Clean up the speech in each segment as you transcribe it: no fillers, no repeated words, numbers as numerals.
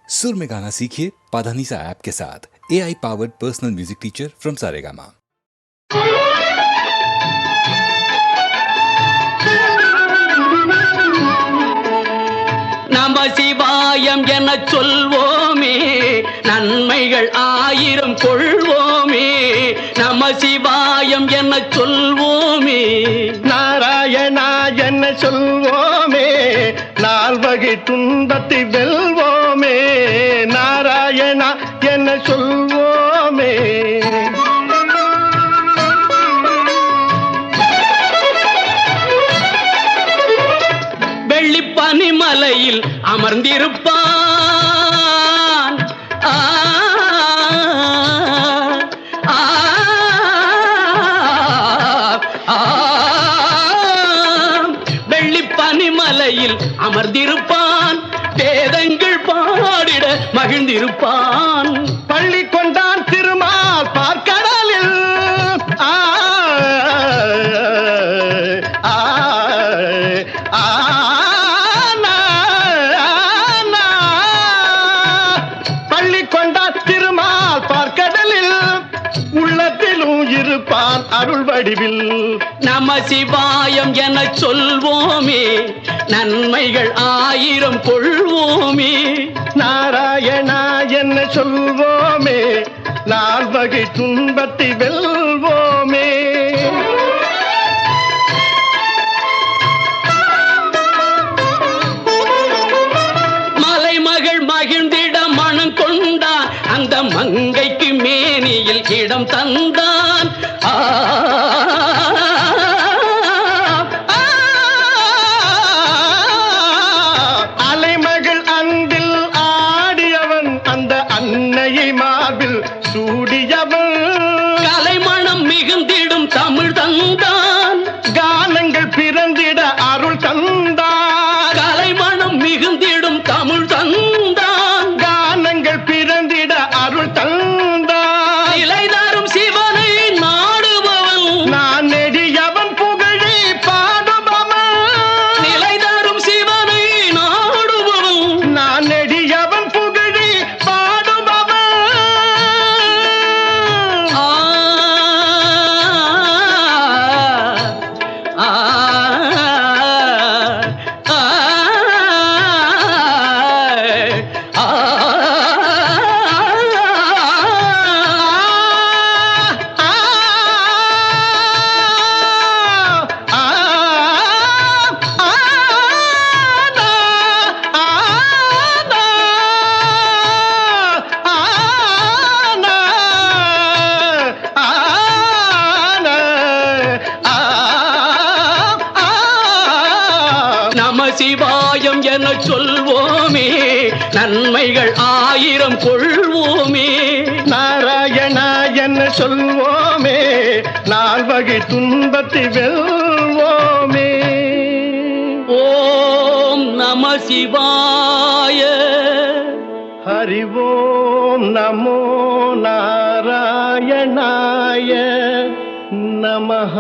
सुर में गाना सीखिए पाधानीसा ऐप के साथ। AI powered personal music teacher from Saregama. நம சிவாயம் என சொல்வோமே, நன்மைகள் ஆயிரம் கொள்வோமே. நம சிவாயம் என சொல்வோமே, நாராயணா என்ன சொல்வோமே, நால்வகை துன்பத்தை வெல்வோமே. நாராயணா என்ன சொல்வோமே. பனிமலையில் அமர்ந்திருப்பான். வெள்ளி பனிமலையில் அமர்ந்திருப்பான், வேதங்கள் பாடிட மகிழ்ந்திருப்பான். பள்ளி கொண்டான் திருமால் பார்க்கடலில். இருப்பான் அருள் வடிவில். நம சிவாயம் என சொல்வோமே, நன்மைகள் ஆயிரம் கொள்வோமே. நாராயணா என்ன சொல்வோமே, நால்வகை துன்பத்தை வெல்வோமே. மலைமகள் மகிழ்ந்திட மனம் கொண்டான், அந்த மங்கைக்கு மேனியில் இடம் தந்தான். அலைமகள் அன்பில் ஆடியவன், அந்த அன்னையை மார்பில் சூடியவன். கலைமணம் மிகுந்திடும் தமிழ் தந்தான், கானங்கள் பிறந்திட அருள் தந்தான். கலைமணம் மிகுந்திடும் தமிழ் தந்தான், கானங்கள் பிறந்திட அருள் தந்தான். இலைதாரும் சிவனை நாடுபவன், நான் நெடியவன் புகழை பாடுபவன். இலைதாரும் சிவனை நாடுபவன், நான் நெடியவன் புகழை பாடுபவன். சிவாயம் என சொல்வோமே, நன்மைகள் ஆயிரம் கொள்வோமே. நாராயணா என்ன சொல்வோமே, நால்வகை துன்பத்தை வெல்வோமே. ஓம் நம சிவாய. ஹரி ஓம் நமோ நாராயணாய நமஹ.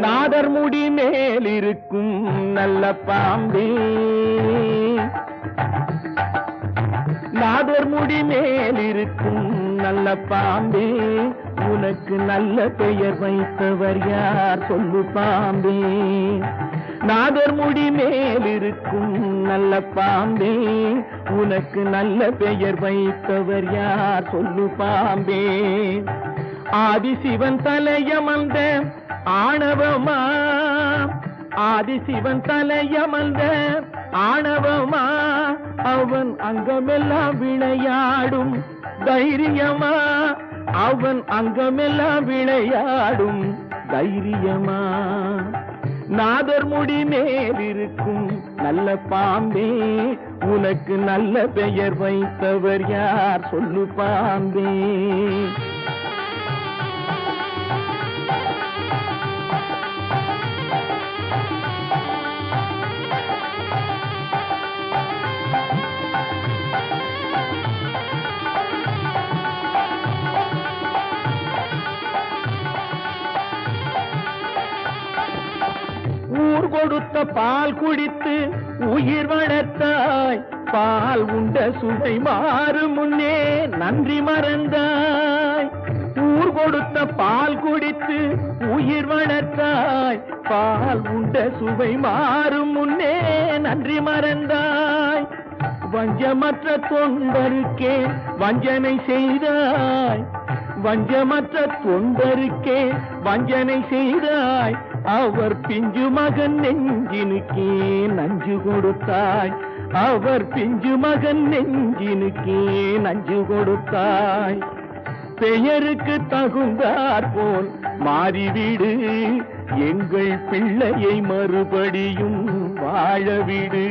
நாதர்முடி மேல் இருக்கும் நல்ல பாம்பே, நாதர்முடி மேல் இருக்கும் நல்ல பாம்பே, உனக்கு நல்ல பெயர் வைத்தவர் யார் சொல்லு பாம்பே. நாதர்முடி மேல் இருக்கும் நல்ல பாம்பே, உனக்கு நல்ல பெயர் வைத்தவர் யார் சொல்லு பாம்பே. ஆதிசிவன் தலையமர்ந்த ஆணவமா, ஆதிசிவன் தலையமர்ந்த ஆணவமா, அவன் அங்கமெல்லாம் விளையாடும் தைரியமா, அவன் அங்கமெல்லாம் விளையாடும் தைரியமா. நாதர்முடி மேல் இருக்கும் நல்ல பாம்பே, உனக்கு நல்ல பெயர் வைத்தவர் யார் சொல்லு பாம்பே. கொடுத்த பால் குடித்து உயிர் வளர்த்தாய், பால் உண்ட சுவை மாறும் முன்னே நன்றி மறந்தாய். ஊர் கொடுத்த பால் குடித்து உயிர் வளர்த்தாய், பால் உண்ட சுவை மாறும் முன்னே நன்றி மறந்தாய். வஞ்சமற்ற தொண்டருக்கே வஞ்சனை செய்தாய், வஞ்சமற்ற தொண்டருக்கே வஞ்சனை செய்தாய். அவர் பிஞ்சு மகன் நெஞ்சினுக்கே நஞ்சு கொடுத்தாய், அவர் பிஞ்சு மகன் நெஞ்சினுக்கே நஞ்சு கொடுத்தாய். பெயருக்கு தகுந்தாற் போல் மாறிவிடு, எங்கள் பிள்ளையை மறுபடியும் வாழவிடு.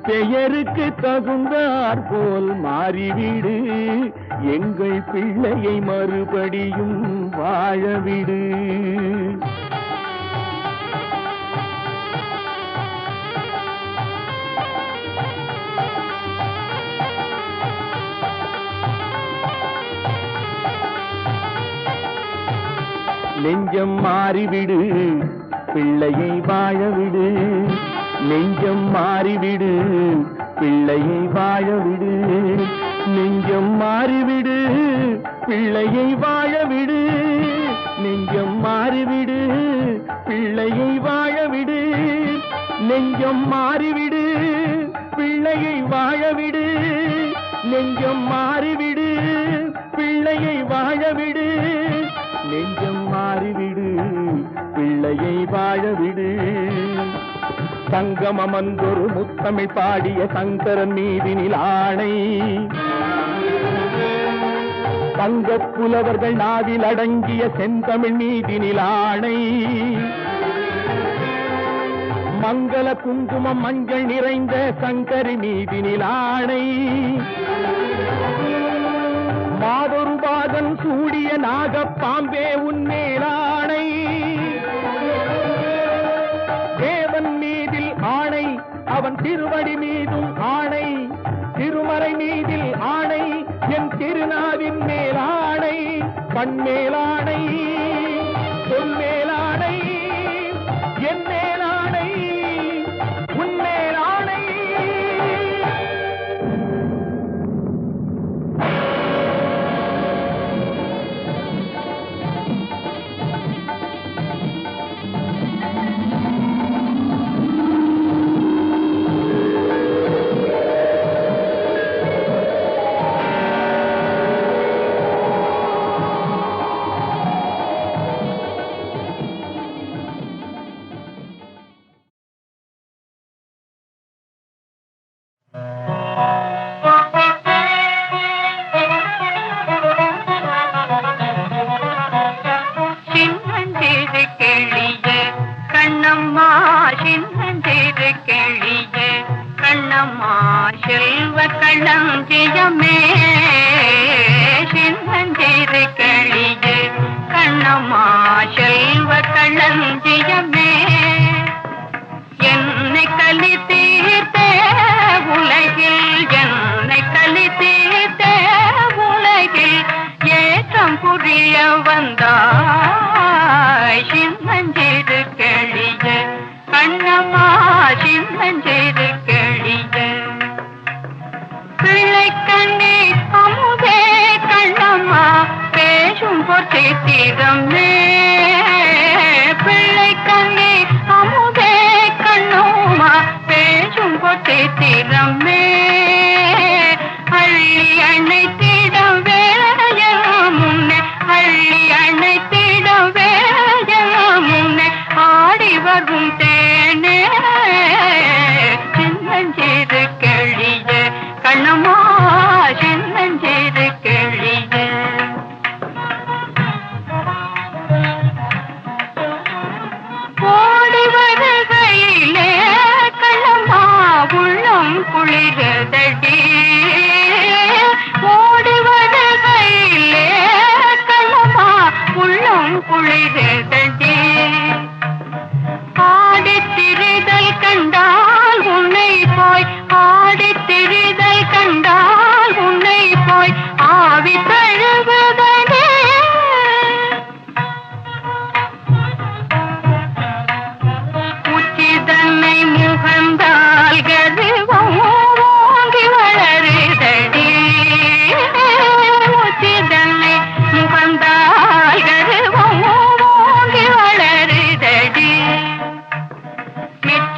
பெயருக்கு தகுந்தாற் போல் மாறிவிடு, எங்கள் பிள்ளையை மறுபடியும் வாழவிடு. நெஞ்சம் மாறிவிடு, பிள்ளையை வாழவிடு. நெஞ்சம் மாறிவிடு, பிள்ளையை வாழவிடு. நெஞ்சம் மாறிவிடு, பிள்ளையை வாழவிடு. நெஞ்சம் மாறிவிடு, பிள்ளையை வாழவிடு. நெஞ்சம் மாறிவிடு, பிள்ளையை வாழவிடு. நெஞ்சம் மாறிவிடு, பிள்ளையை வாழவிடு. நெஞ்சம் மாறிவிடு, பிள்ளையை வாழவிடு. சங்கம் அமர்ந்தொரு முத்தமிழ் பாடிய சங்கரன் மீதினில் ஆணை, தங்கப் புலவர்கள் நாவில் அடங்கிய செந்தமிழ் மீதினில் ஆணை. மங்கள குங்குமம் மஞ்சள் நிறைந்த சங்கரி மீதினில் ஆணை. மாதொரு பாகன் சூடிய நாகப்பாம்பே உன்மேலாணை. தேவன் மீதில் ஆணை, அவன் திருவடி மீதும் ஆணை. திருமறை மீதில் ஆணை, என் திருநாவின் மேலாணை. பண்மேலாணை, பொன்மேலாணை, என் மேலாணை, உன்மேலாணை.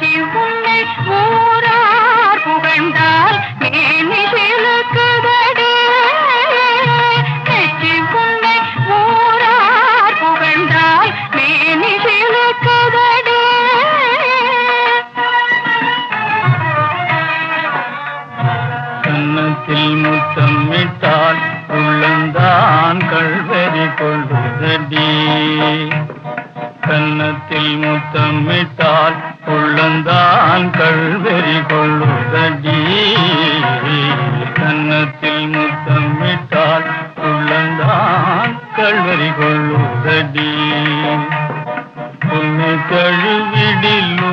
மெச்சி உன்னை ஊரார் புகழ்ந்தால் மேனி சிலுக்குதடி. மெச்சி உன்னை ஊரார் புகழ்ந்தால் மேனி சிலுக்குதடி. கன்னத்தில் முத்தமிட்டால் உள்ளந்தான் கள்வெறி கொள்வதடி. கன்னத்தில் முத்தமிட்டால் உள்ளந்தான் கள்வெறி கொள்வதடி. கன்னத்தில் முத்தமிட்டால் உள்ளந்தான் கள்வெறி கொள்வதடி. உன்னை தழுவிடிலோ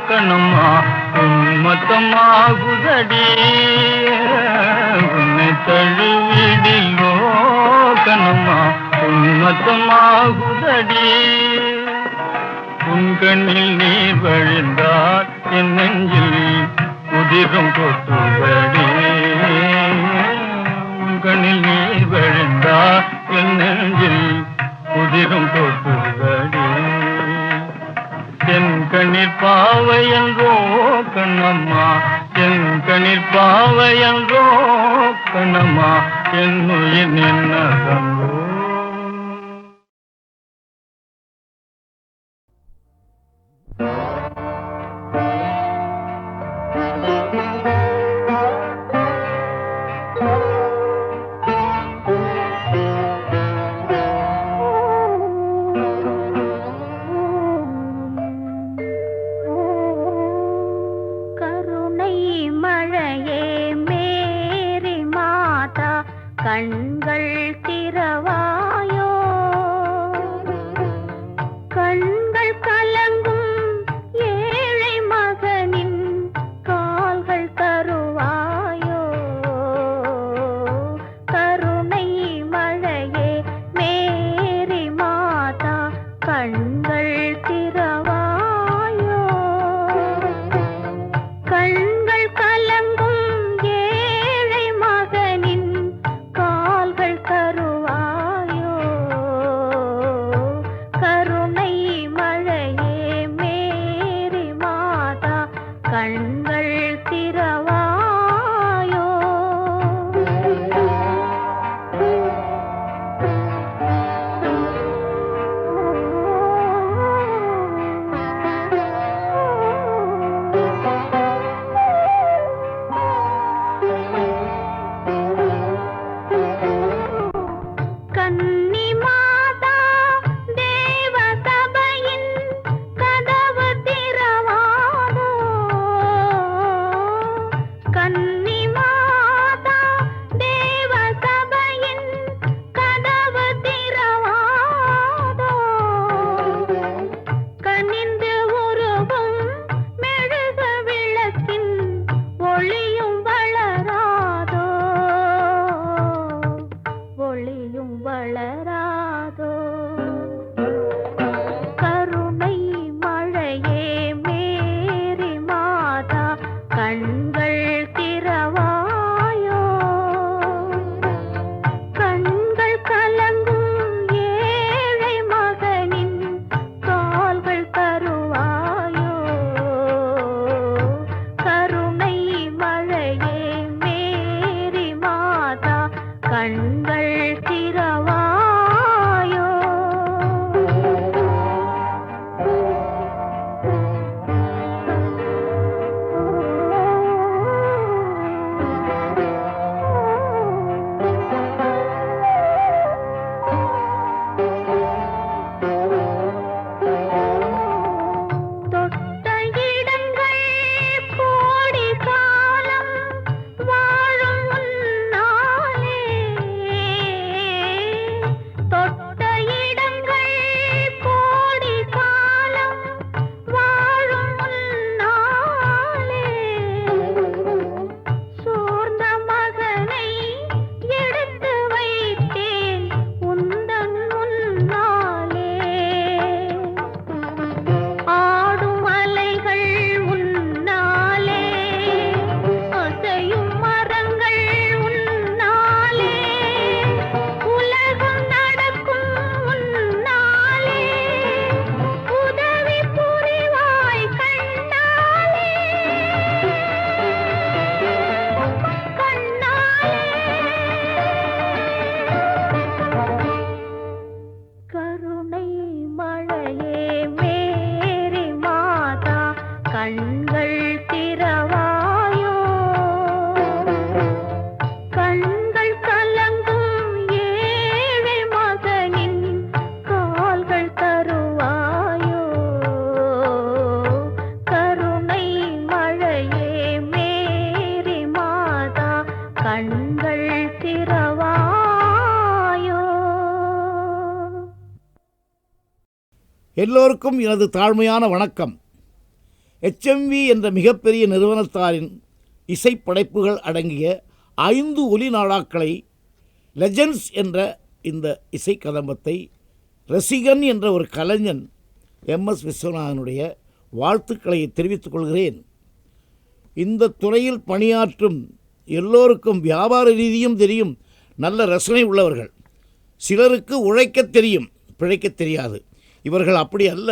கணமா உன்மத்தமாகுதடி. உன்னை தழுவிடிலோ கணமா உன்மத்தமாகுதடி. உன் கண்ணில் நீர் வழிந்தால் என் நெஞ்சில் உதிரும் கொட்டுபடி. உன் கண்ணில் நீர் வழிந்தால் என் நெஞ்சில் உதிரும் கொட்டுபடி. என் கண்ணீர் பாவையன்றோ கண்ணம்மா, என் கண்ணீர் பாவையன்றோ கண்ணம்மா, என் உயிர் நின்னதன்றோ. கண்கள் திறவாயோ, கண்கள் கலங்கும் ஏழை மகனின் கால்கள் தருவாயோ. கருணை மழையே மேரி மாதா கண்கள் திறவாயோ. கண்கள் கலங்கும் ஏழை மகனின் கால்கள் தருவாயோ. கருணை மழையே மேரி மாதா கண்கள் திறவாயோ. கன்னி மாதா தேவ சபையின் கதவு திறவாதோ. கண்கள் திறவாயோ கண்கள் கலங்கும் ஏழை மகனின் கால்கள் தருவாயோ கருணை மழையே மேரி மாதா கண்கள் திறவாயோ. எல்லோருக்கும் எனது தாழ்மையான வணக்கம். HMV என்ற மிகப்பெரிய நிறுவனத்தாரின் இசைப்படைப்புகள் அடங்கிய 5 ஒலி நாடாக்களை லெஜெண்ட்ஸ் என்ற இந்த இசை கதம்பத்தை ரசிகன் என்ற ஒரு கலைஞன் MS விஸ்வநாதனுடைய வாழ்த்துக்களை தெரிவித்துக் கொள்கிறேன். இந்த துறையில் பணியாற்றும் எல்லோருக்கும் வியாபார ரீதியும் தெரியும், நல்ல ரசனை உள்ளவர்கள். சிலருக்கு உழைக்கத் தெரியும், பிழைக்கத் தெரியாது. இவர்கள் அப்படி அல்ல.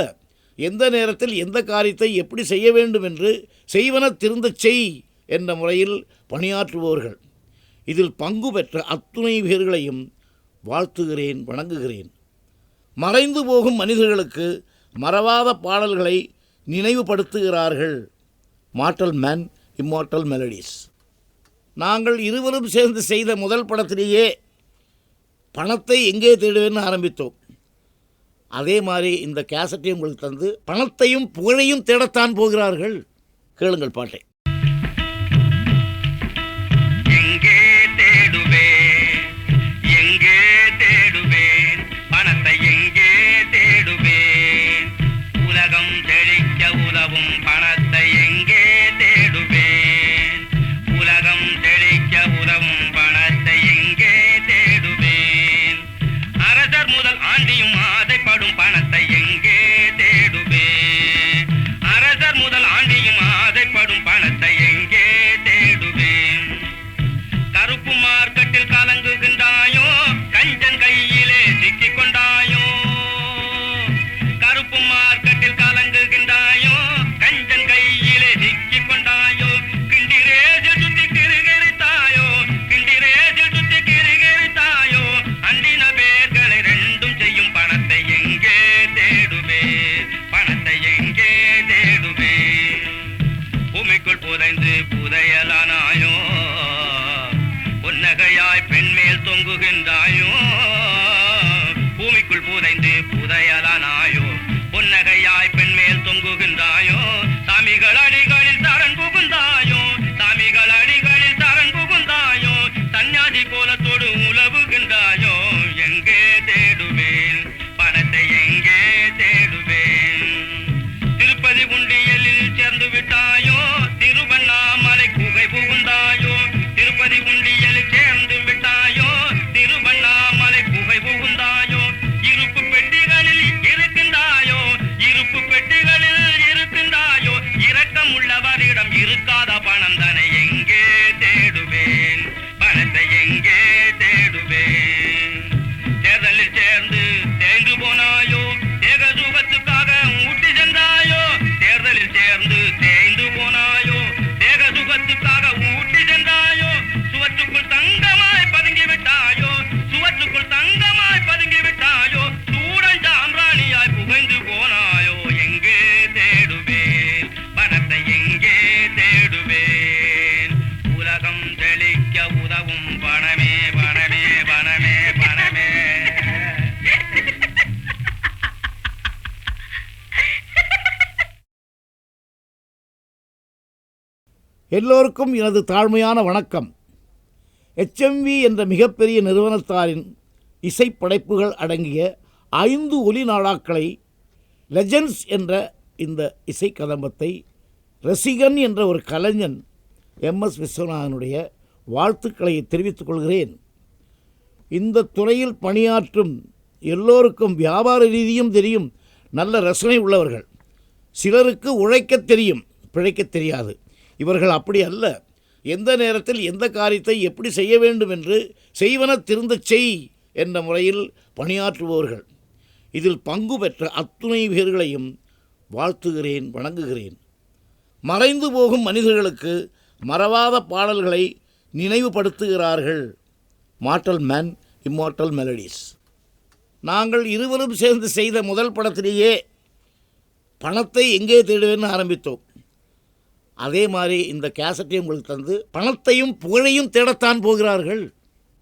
எந்த நேரத்தில் எந்த காரியத்தை எப்படி செய்ய வேண்டும் என்று செய்வன திருந்தச் செய் என்ற முறையில் பணியாற்றுபவர்கள். இதில் பங்கு பெற்ற அத்துணை பேர்களையும் வாழ்த்துகிறேன், வணங்குகிறேன். மறைந்து போகும் மனிதர்களுக்கு மறவாத பாடல்களை நினைவுபடுத்துகிறார்கள். Mortal man immortal melodies. நாங்கள் இருவரும் சேர்ந்து செய்த முதல் படத்திலேயே பணத்தை எங்கே தேடுவேன்னு ஆரம்பித்தோம். அதே மாதிரி இந்த கேசட்டையும் உங்களுக்கு தந்து பணத்தையும் புகழையும் தேடத்தான் போகிறார்கள். கேளுங்கள் பாட்டை. எங்கே தேடுவேன், எங்கே தேடுவேன், பணத்தை எங்கே தேடுவேன், உலகம் செழிக்க உதவும் பணத்தை எங்கே தேடுவேன், உலகம் செழிக்க உதவும் பணத்தை எங்கே தேடுவேன், அரசர் முதல் ஆண்டியும் ஆசைப்படும் பணத்தை எங்கே தேடுவேன், அரசர் முதல் ஆண்டியும் ஆசைப்படும் பணத்தை எங்கே தேடுவேன், கருப்பு மார்க்கெட்டில் கலங்குகின்றாயோ, கஞ்சன் கையிலே சிக்கிக் கொண்டாயோ, கருப்பு மார்க்கெட்டில் கலங்குகின்றாயோ, கஞ்சன் கையிலே சிக்கிக் கொண்டாயோ, கிண்டிரேஜில் சுத்தி கிருகிரித்தாயோ, கிண்டிரேஜில் சுத்தி கிருகிரித்தாயோ, அண்டின பேர்களை ரெண்டும் செய்யும் பணத்தை எங்கே தேடுவேன், பணத்தை எங்கே தேடுவேன், பூமிக்குள் புதைந்து புதையலானாயோ, பொன்னகையாய் பெண்மேல் தொங்குகின்றாயோ, பூமிக்குள் புதைந்து புதையலானாயோ, பொன்னகையாய் பெண்மேல் தொங்குகின்றாயோ, சாமிகள் அடிகளில் சரண் புகுந்தாயோ, சாமிகள் அடிகளில் சரண் புகுந்தாயோ, சன்னியாசி கோலத்தோடு உலவுகின்றாயோ, எங்கே தேடுவேன், பணத்தை எங்கே தேடுவேன், திருப்பதி உண்டியலில் சேர்ந்து விட்டாயோ, திருவண்ணாமலை குகை புகுந்தாயோ, திருப்பதி உண்டியலில் சேர்ந்து விட்டாயோ, திருவண்ணாமலை குகை புகுந்தாயோ, இருப்பு பெட்டிகளில் இருக்கின்றாயோ, இருப்பு பெட்டிகளில் இருக்கின்றாயோ, இரக்கம் உள்ளவரிடம் இருக்காத பணம் தானே எங்கே தேடுவேன், பணத்தை எங்கே தேடுவேன், தேர்தலில் சேர்ந்து தேய்ந்து போனாயோ, தேக சுகத்துக்காக ஊட்டி சென்றாயோ, தேர்தலில் சேர்ந்து தேய்ந்து போனாயோ, தேக சுகத்துக்காக ஊட்டி சென்றாயோ, சுவற்றுக்குள் தங்கமாய் பதுங்கி விட்டாயோ, சுவற்றுக்குள் தங்கமாய் பதுங்கி விட்டாயோ, சூடன் சாம்ராணியாய் புகைந்து போனாயோ, எங்கே தேடுவேன், பணத்தை எங்கே தேடுவேன், உலகம் செழிக்க உதவும் பணமே பணமே பணமே பணமே. எல்லோருக்கும் எனது தாழ்மையான வணக்கம். HMV என்ற மிகப்பெரிய நிறுவனத்தாரின் இசைப்படைப்புகள் அடங்கிய 5 ஒலி நாடாக்களை லெஜெண்ட்ஸ் என்ற இந்த இசை கதம்பத்தை ரசிகன் என்ற ஒரு கலைஞன் MS விஸ்வநாதனுடைய வாழ்த்துக்களை தெரிவித்துக் கொள்கிறேன். இந்த துறையில் பணியாற்றும் எல்லோருக்கும் வியாபார ரீதியும் தெரியும், நல்ல ரசனை உள்ளவர்கள். சிலருக்கு உழைக்கத் தெரியும், பிழைக்கத் தெரியாது. இவர்கள் அப்படி அல்ல. எந்த நேரத்தில் எந்த காரியத்தை எப்படி செய்ய வேண்டும் என்று செய்வன திருந்தச் செய் என்ற முறையில் பணியாற்றுபவர்கள். இதில் பங்கு பெற்ற அத்துணை பேர்களையும் வாழ்த்துகிறேன், வணங்குகிறேன். மறைந்து போகும் மனிதர்களுக்கு மறவாத பாடல்களை நினைவுபடுத்துகிறார்கள். Mortal man immortal melodies. நாங்கள் இருவரும் சேர்ந்து செய்த முதல் படத்திலேயே பணத்தை எங்கே தேடுவேன்னு ஆரம்பித்தோம். அதே மாதிரி இந்த கேசட்டையும் உங்களுக்கு தந்து பணத்தையும் புகழையும் தேடத்தான் போகிறார்கள்.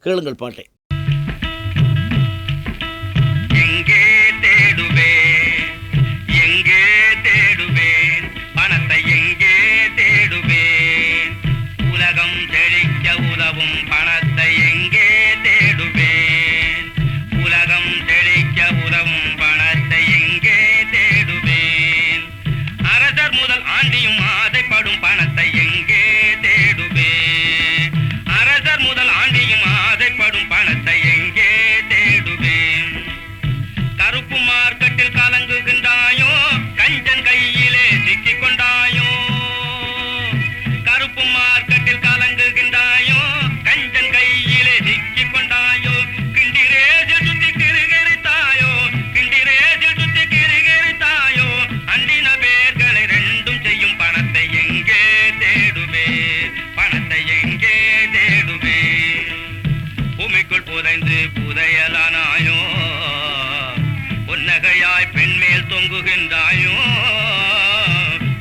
கேளுங்கள் பாட்டை. எங்கே தேடுவேன், எங்கே தேடுவேன், பணத்தை எங்கே தேடுவேன், உலகம் செழிக்க உதவும் பணத்தை எங்கே தேடுவேன், உலகம் செழிக்க உதவும் பணத்தை எங்கே தேடுவேன், அரசர் முதல் ஆண்டியும் ஆசைப்படும் பணத்தை எங்கே தேடுவேன், அரசர் முதல் ஆண்டியும் ஆசைப்படும் பணத்தை எங்கே தேடுவேன், கருப்பு மார்க்கெட்டில் கலங்குகின்றாயோ, கஞ்சன் கையிலே சிக்கிக் கொண்டாயோ, கருப்பு மார்க்கெட்டில் கலங்குகின்றாயோ, கஞ்சன் கையிலே சிக்கிக் கொண்டாயோ, கிண்டிரேஜில் சுத்தி கிருகிரித்தாயோ, கிண்டிரேஜில் சுத்தி கிருகிரித்தாயோ, அண்டின பேர்களை ரெண்டும் செய்யும் பணத்தை எங்கே தேடுவேன், பணத்தை எங்கே தேடுவேன், பூமிக்குள் புதைந்து புதையலானாயோ, பொன்னகையாய் பெண்மேல் தொங்குகின்றாயோ,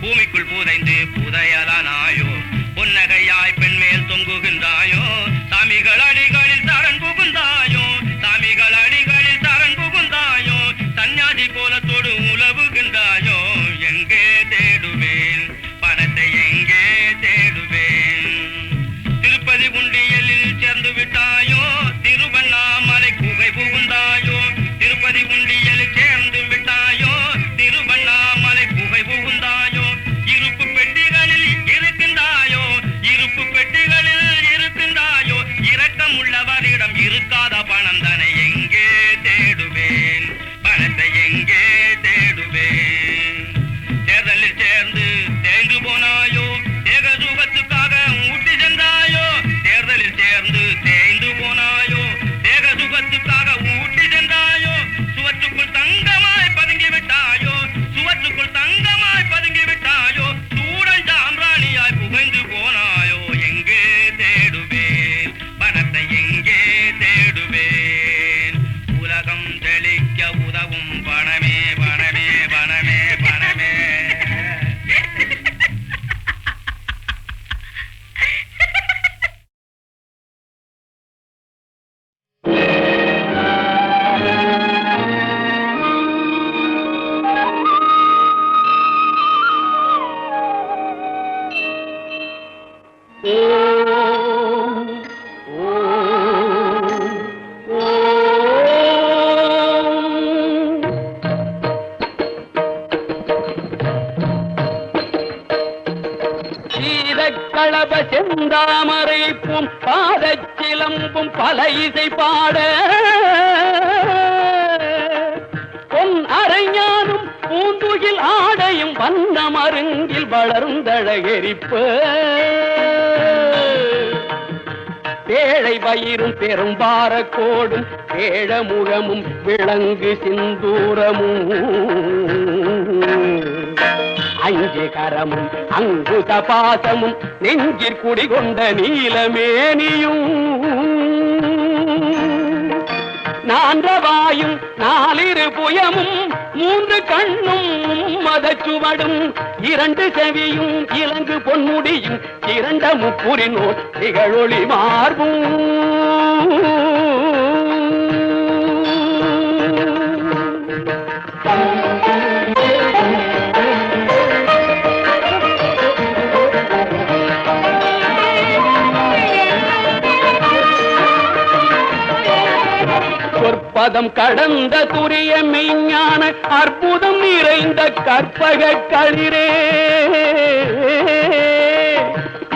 பூமிக்குள் புதைந்து புதையலானாயோ, பொன்னகையாய் பெண்மேல் தொங்குகின்றாயோ, சாமிகள் அடிகளில் சரண் புகுந்தாயோ, சாமிகள் அடிகளில் சரண் புகுந்தாயோ, சன்னியாசி கோலத்தோடு உலவுகின்றாயோ, எங்கே தேடுவேன், பணத்தை எங்கே தேடுவேன், திருப்பதி உண்டியலில் சேர்ந்து விட்டாயோ, திருவண்ணாமலை குகை புகுந்தாயோ, திருப்பதி உண்டியலில் சேர்ந்து விட்டாயோ, திருவண்ணாமலை குகை புகுந்தாயோ, இருப்பு பெட்டிகளில் இருக்கின்றாயோ, இருப்பு பெட்டிகளில் இருக்கின்றாயோ, இரக்கமுள்ளவரிடம் இருக்காத பணம் தானே எங்கே தேடுவேன், பணத்தை எங்கே தேடுவேன், தேர்தலில் சேர்ந்து தேய்ந்து போனாயோ, தேக சுகத்துக்காக ஊட்டி சென்றாயோ, தேர்தலில் சேர்ந்து தேய்ந்து போனாயோ, தேக சுகத்துக்காக ஊட்டி சென்றாயோ, சுவற்றுக்குள் தங்கமாய் பதுங்கி விட்டாயோ, சுவற்றுக்குள் தங்கமாய் பதுங்கி விட்டாயோ, சூடன் சாம்ராணியாய் புகைந்து போனாயோ, எங்கே தேடுவேன், பணத்தை எங்கே தேடுவேன், உலகம் தெளிக்க உதவும் பணமே பணமே பணமே பணமே. சீதக்களப செந்தாமரைப்பும் பாதச்சிலம்பும் பல இசை பாட, பொன் அரைஞானும் பூந்துகில் ஆடையும் வண்ண மருங்கில் வளர்ந்தழகெரிப்ப, பேழை வயிறும் பெரும்பார கோடும் பேழமுகமும் விளங்கு சிந்தூரமும், அஞ்சு கரமும் அங்குத பாசமும் நெஞ்சிற் குடிகொண்ட நீலமேனியும், நான்றவாயும் நாலிரு புயமும் மூன்று கண்ணும் மதச்சுவடும் இரண்டு செவியும் இலங்கு பொன்முடியும் இரண்ட முப்புரினோர் திகழொளி மார்பும், சொற்பதம் கடந்த துரிய மெய்ஞான அற்புதம் நிறைந்த கற்பக களிரே,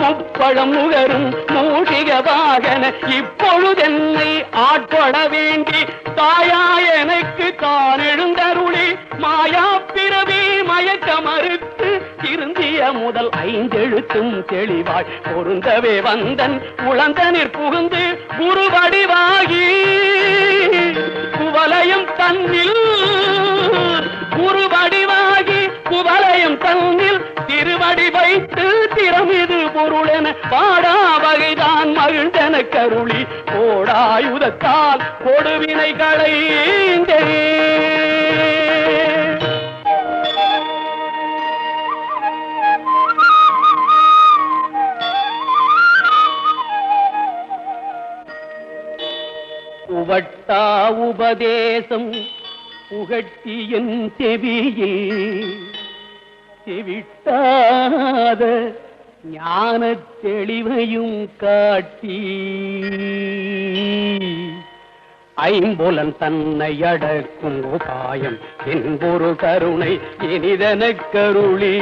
முப்பழம் நுகரும் மூஷிக வாகன இப்பொழுதென்னை ஆட்கொள்ள வேண்டி தாயா எனக்கு தான் எழுந்தருளி மாயா பிறவி மயக்க மறுத்து திருந்திய முதல் ஐந்தெழுத்தும் தெளிவாய் பொருந்தவே வந்தன் உளந்தனிற் புகுந்து குருவடிவாகி குவலயம் தன்னில் குருவடிவாகி குவலயம் தன்னில் திருவடி வைத்து திறமிது பொருளென பாடா வகைதான் மகிழ்ந்தன கருளி கோடாயுதத்தால் கொடுவினை களைந்தே. புகட்டா உபதேசம் புகட்டி என் செவியில் செவிட்டாத ஞான தெளிவையும் காட்டி ஐம்புலன் தன்னை அடக்கும் உபாயம் என்பொரு கருணை இனிதனக் கருளி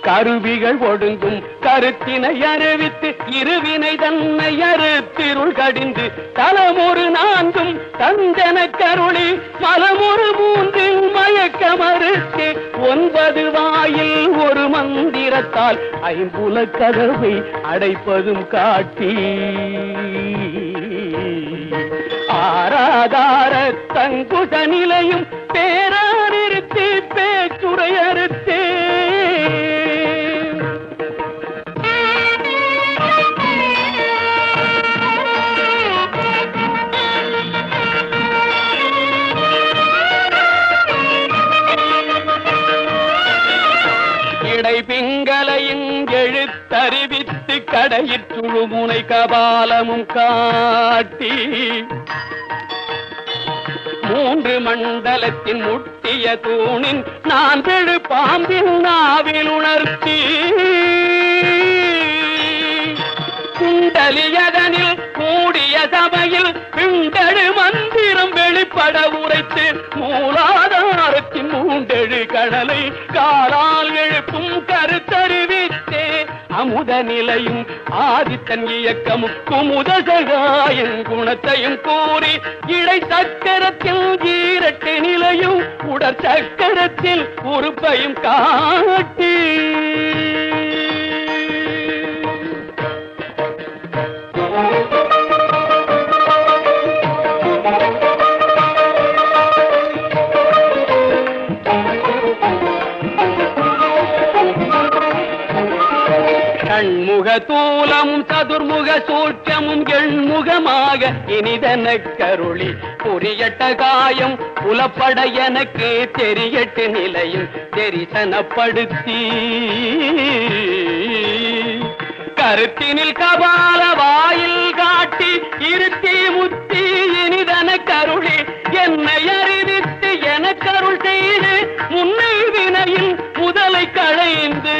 கருவிகள் ஒடுங்கும் கருத்தினை அறிவித்து இருவினை தன்னை அறுத்திருள் கடிந்து தலமொரு நான்கும் தந்தன கருளி மலமொரு மூன்றில் மயக்க மறுத்து 9 வாயில் ஒரு மந்திரத்தால் ஐம்புல கதவை அடைப்பதும் காட்டி ஆராதார தங்குத நிலையும் பேரானிருத்தி பேச்சுரை அறுத்தே பிங்களையின் எழுத்தறிவித்து கடையிற்றுழுமுனை கபாலமும் காட்டி 3 மண்டலத்தின் முட்டிய தூணின் நான் பெழு பாம்பின் நாவில் உணர்த்தி குண்டலியதனில் கூடிய சபையில் பிண்டழு மந்திரம் வெளிப்பட உரைத்து மூலாதாரத்தின் 3 கடலை காலால் எழுப்பும் கருத்தறிவித்தே அமுத நிலையும் ஆதித்தன் இயக்கமும் குமுத சகாயன் குணத்தையும் கூறி இடை சக்கரத்தில் 8 நிலையும் உடற் சக்கரத்தில் உறுப்பையும் காட்டி கண்முக தூலமும் சதுர்முக சூட்சமும் எண்முகமாக இனிதனக் கருளி புரியட்ட காயம் புலப்பட எனக்கு தெரியட்டு நிலையும் தெரிசனப்படுத்தி கருத்தினில் கபால வாயில் காட்டி இருத்தி முத்தி இனிதன கருளி என்னை அறிவித்து எனக்கருள் செய்து முன்னை வினையில் முதலை களைந்து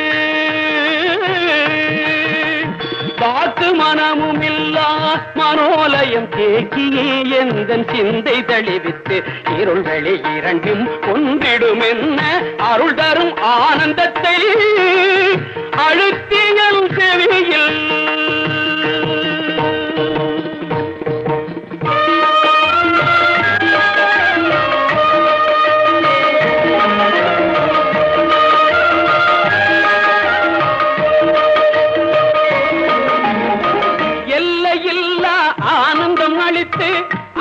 வாக்கு மனமும் இல்லா மனோலயம் தேக்கியே எந்தன் சிந்தை தளிவித்து இருள் வெளி இரண்டும் ஒன்றிடும் என்ன அருள் தரும் ஆனந்தத்தை அழுத்தியல் செவியில்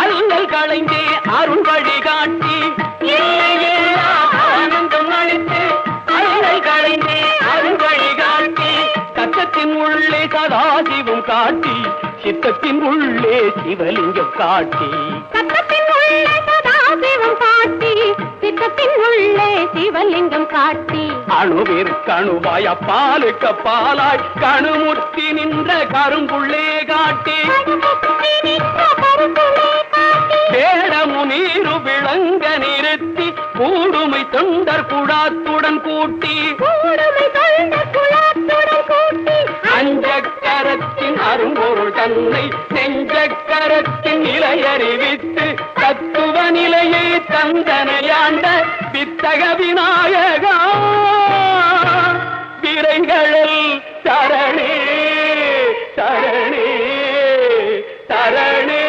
அல்லல் களைந்தே அருள் வழிகாட்டி ஆனந்தம் அளித்து அல்லல் களைந்தே அருள் வழிகாட்டி கச்சத்தின் உள்ளே சதாசிவம் காட்டி சித்தத்தின் உள்ளே சிவலிங்கம் காட்டி சத்தத்தின் உள்ளே சதாசிவம் காட்டி சித்தத்தின் உள்ளே சிவலிங்கம் காட்டி அணுவிற்கணுவாய் அப்பாலுக்கு பாலாய் கணுமுற்றி நின்ற கரும்புள்ளே காட்டி வேடமு நீரு விளங்க நிறுத்தி கூடுமை தொண்டர் குழாத்துடன் கூட்டி அஞ்சக்கரத்தின் அரும்பொருள் தன்னை நெஞ்சக்கரத்தின் நிலையறிவித்து தத்துவ நிலையை தந்தனையாண்ட வித்தக விநாயகா விரைகளில் சரணே சரணே சரணே.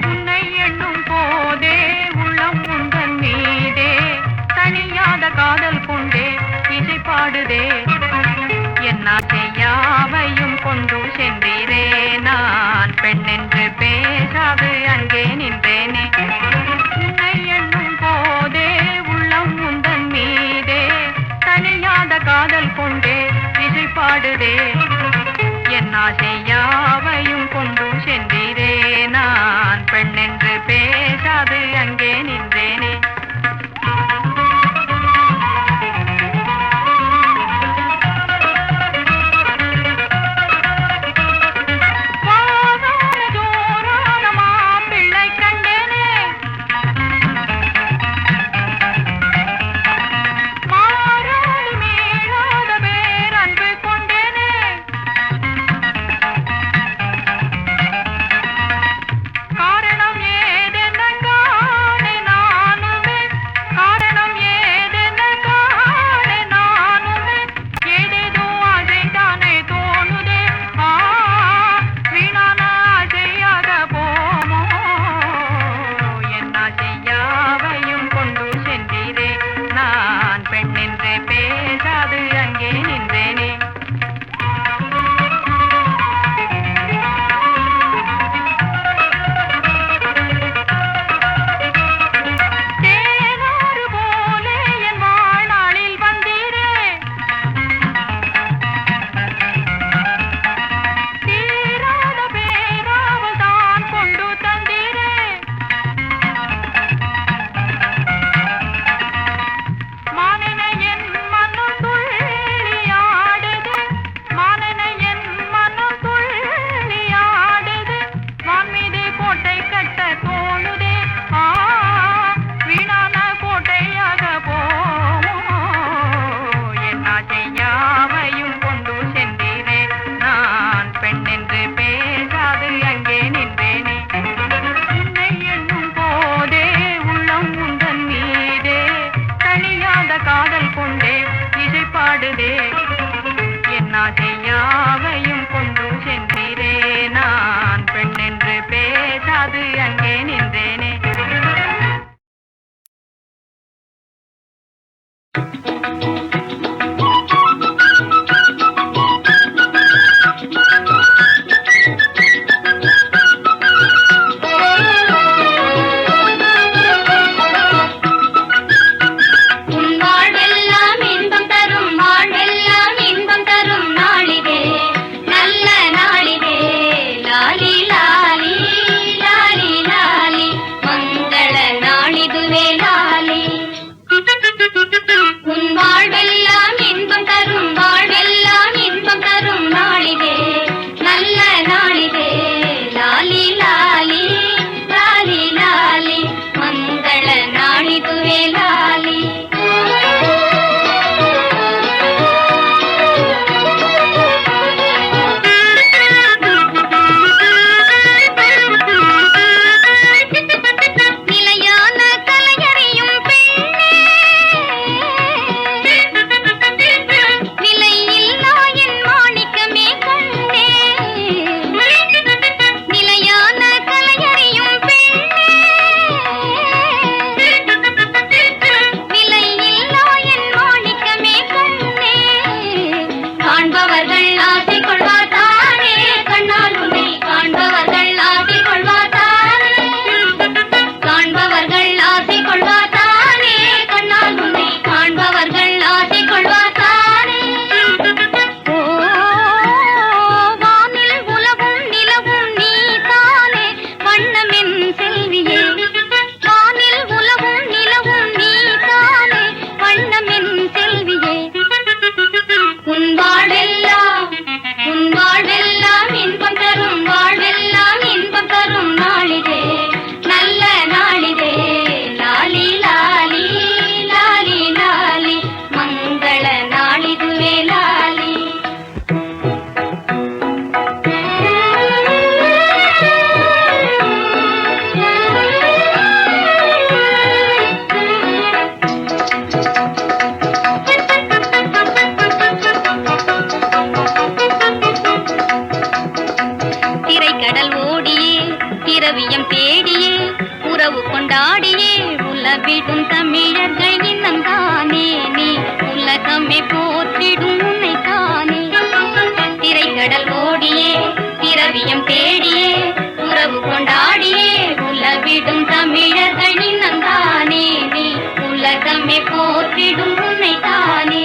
உன்னை எண்ணும் போதே பாடுதே என் ஆசை யாவையும் கொண்டு சென்றீரே நான் பெண் என்று பேசாது அங்கே நின்றேனே யாவையும் கொண்டு சென்றீரே நான் பெண் என்று பேசாது அங்கே நின்றேனே போற்றிடும் உன்னை தானே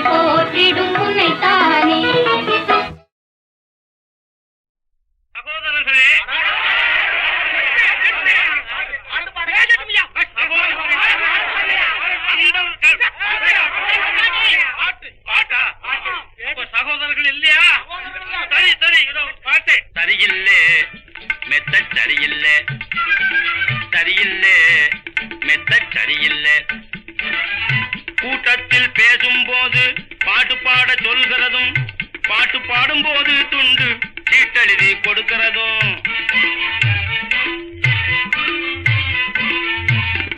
போற்றிடும் உன்னைத்தானே. சகோதரர்களே, சகோதரர்கள் இல்லையா? சரி சரி, இதோ பாட்டு. சரியில்லை மெத்த சரியில்லை, சரியில்லை மெத்த சரியில்லை. கூட்டத்தில் பேசும்போது பாட்டு பாட சொல்கிறதும், பாட்டு பாடும்போது துண்டு சீட்டெழுதி கொடுக்கிறதும்.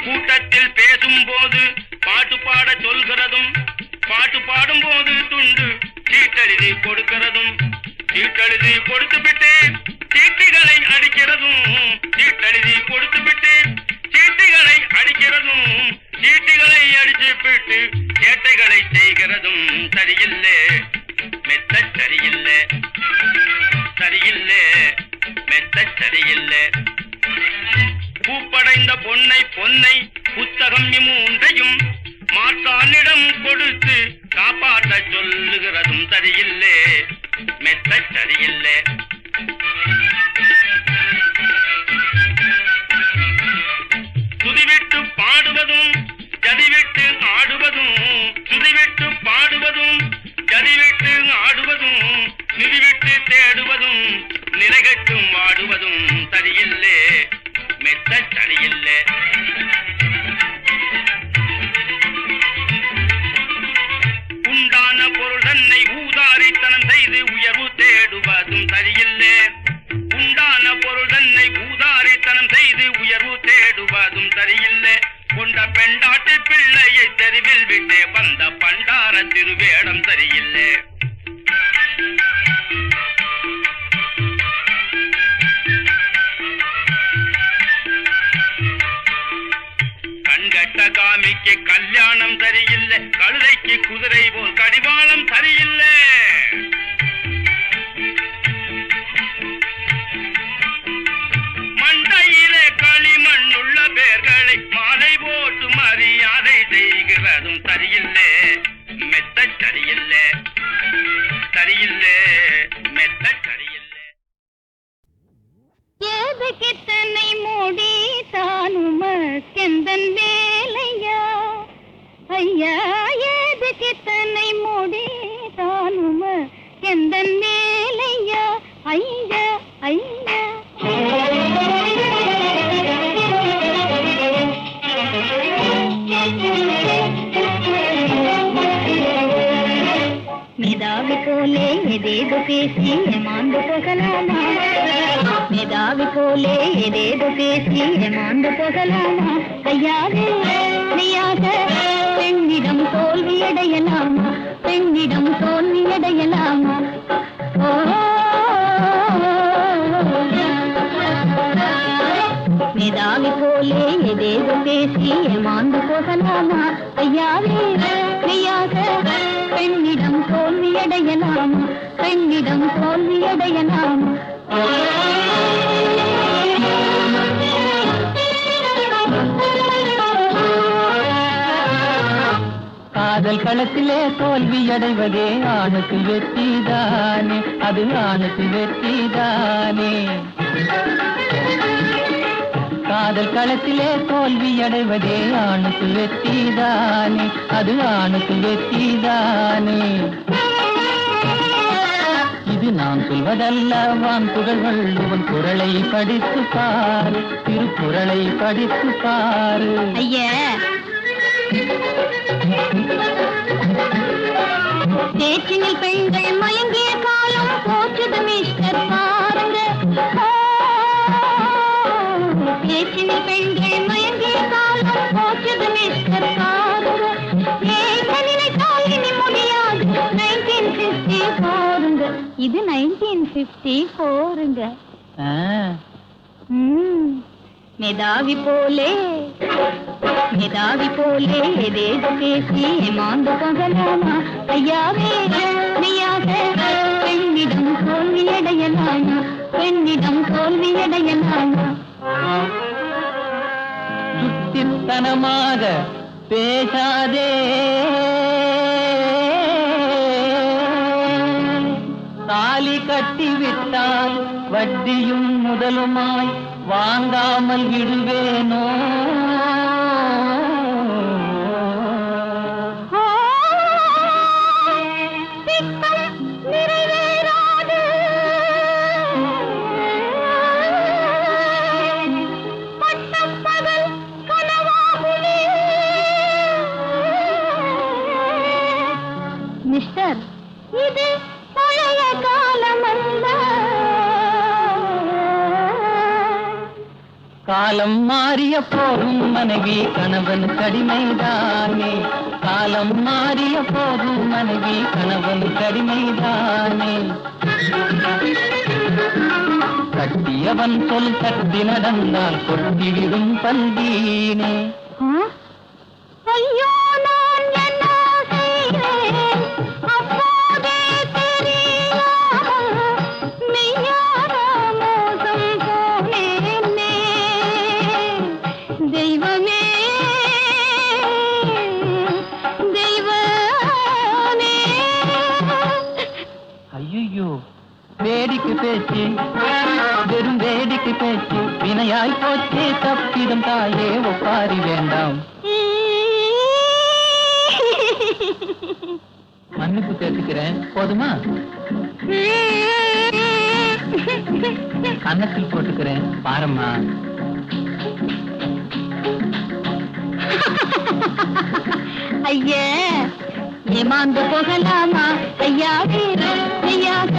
கூட்டத்தில் பேசும்போது பாட்டு பாட சொல்கிறதும், பாட்டு பாடும்போது துண்டு சீட்டெழுதி கொடுக்கிறதும். சீட்டெழுதி கொடுத்து விட்டு சீட்டுகளை அடிக்கிறதும், சீட்டெழுதி கொடுத்து விட்டு சீட்டுகளை அடிக்கிறதும், சீட்டுகளை அடிச்சு விட்டு சேட்டைகளை செய்கிறதும். சரியில்லை மெத்த சரியில்லை, சரியில்லை மெத்த சரியில்லை. பூப்படைந்த பொன்னை பொன்னை புத்தகம் மூன்றையும் மாற்றானிடம் கொடுத்து காப்பாற்ற சொல்லுகிறதும். சரியில்லை மெத்த சரியில்லை. துதிவிட்டு பாடுவதும் ஜதிவிட்டு ஆடுவதும், துதிவிட்டு பாடுவதும் ஜதிவிட்டு ஆடுவதும், நிதிவிட்டு தேடுவதும் நிலைகட்டும் ஆடுவதும். சரியில்லை மெத்த சரியில்லை. உண்டான பொருள் தன்னை ஊதாரித்தனம் செய்து உயர்வு தேடுவதும். சரியில்லை உண்டான பொருள் தன்னை ஊதாரித்தனம் செய்து உயர்வு தேடுவதும். சரியில்லை கொண்ட பெண்டாட்டு பிள்ளையை தெருவில் விட்டே வந்த பண்டார திருவேடம். சரியில்லை கண்கட்ட காமிக்கு கல்யாணம் சரியில்லை, கழுதைக்கு குதிரை போல் கடிவாளம் சரியில்லை. மண்டையிலே களிமண்ணுள்ள பேர்களை மாலை போட்டு மரியாதை செய்கிறதும். சரியில்லை மெத்த சரியில்லை, சரியில்லை மெத்த சரியில்லை. ஏதுக்கித்தனை மூடி தானுமக்கெந்தன் வேலையா ஐயா, ஏதுக்கித்தனை மூடி தானுமக்கெந்தன் வேலையா ஐயா ஐயா. மேதாவி போலே எதேதோ பேசி ஏமாந்து போகலாமா, மேதாவி போலே ஏதேதோ பேசி ஏமாந்து போகலாமா. கையாக மெய்யாக பெண்ணிடம் தோல்வியடையலாமா, பெண்ணிடம் தோல்வியடையலாமா. மேதாவி போலே எதேதோ பேசி ஏமாந்து போகலாமா. கையாவே மெய்யாக பெண்ணிடம் தோல்வியடையலாமா, பெண்ணிடம் தோல்வியடையலாமா. காதல் களத்திலே தோல்வியடைவதே ஆணுக்கு வெற்றிதானே, அது ஆணுக்கு வெற்றிதானே. காதல் களத்திலே தோல்வியடைவதே ஆணுக்கு வெற்றிதானே, அது ஆணுக்கு வெற்றிதானே. இது நான் சொல்வதல்ல, வான் புகழ்கள் உன் குரலை படித்து பாரு, திருக்குறளை படித்து பாரு. ஐயா பேச்சினில் பெண்கள் மயங்கிய காலம் போற்றுது மிஸ்டர் பாருங்க. பேச்சினில் பெண்கள் மயங்கிய காலம் போற்றுது மிஸ்டர் பாருங்க. ஏக நினைத்தால் இனி முடியாது 1954ங்க, இது 1954ங்க. மேதாவி போலே மேதாவி போலே எதேதோ பேசி ஏமாந்து போகலாமா. ஐயாவே மெய்யாக பெண்ணிடம் தோல்வியடையலாமா, பெண்ணிடம் தோல்வியடையலாமா. சுத்தித்தனமாக பேசாதே, கட்டிவிட்டால் வட்டியும் முதலுமாய் வாங்காமல் விடுவேனோ? மிஸ்டர், இது பழைய காலமல்ல. காலம் மாறிய போதும் மனைவி கணவன் கடிமைதானே. காலம் மாறிய போதும் மனைவி கணவன் கடிமைதானே. கட்டியவன் சொல் தட்டி நடந்தால் கொட்டிவிடும் பல்வீனே. ஐயோ, நான் என்ன செய்வேன்? அப்போதே தெரியாமல் மெய்யான மோசம் போனேனே. தெய்வமே, தெய்வமே. ஐயோ, வேடிக்கை பேச்சு, வெறும் வேடிக்கை பேச்சு வினையாய் போச்சே. தப்பிடும் தாயே ஒப்பாரி வேண்டாம். மன்னிப்பு கேட்டுக்கிறேன், போதுமா? கன்னத்தில் போட்டுக்கிறேன், பாரம்மா. ஐயே, ஏமாந்து போகலாமா? ஐயாவே, ஐயாக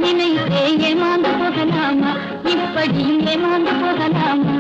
நினைத்தே ஏமாந்து போகலாமா? இப்படியும் ஏமாந்து போகலாமா?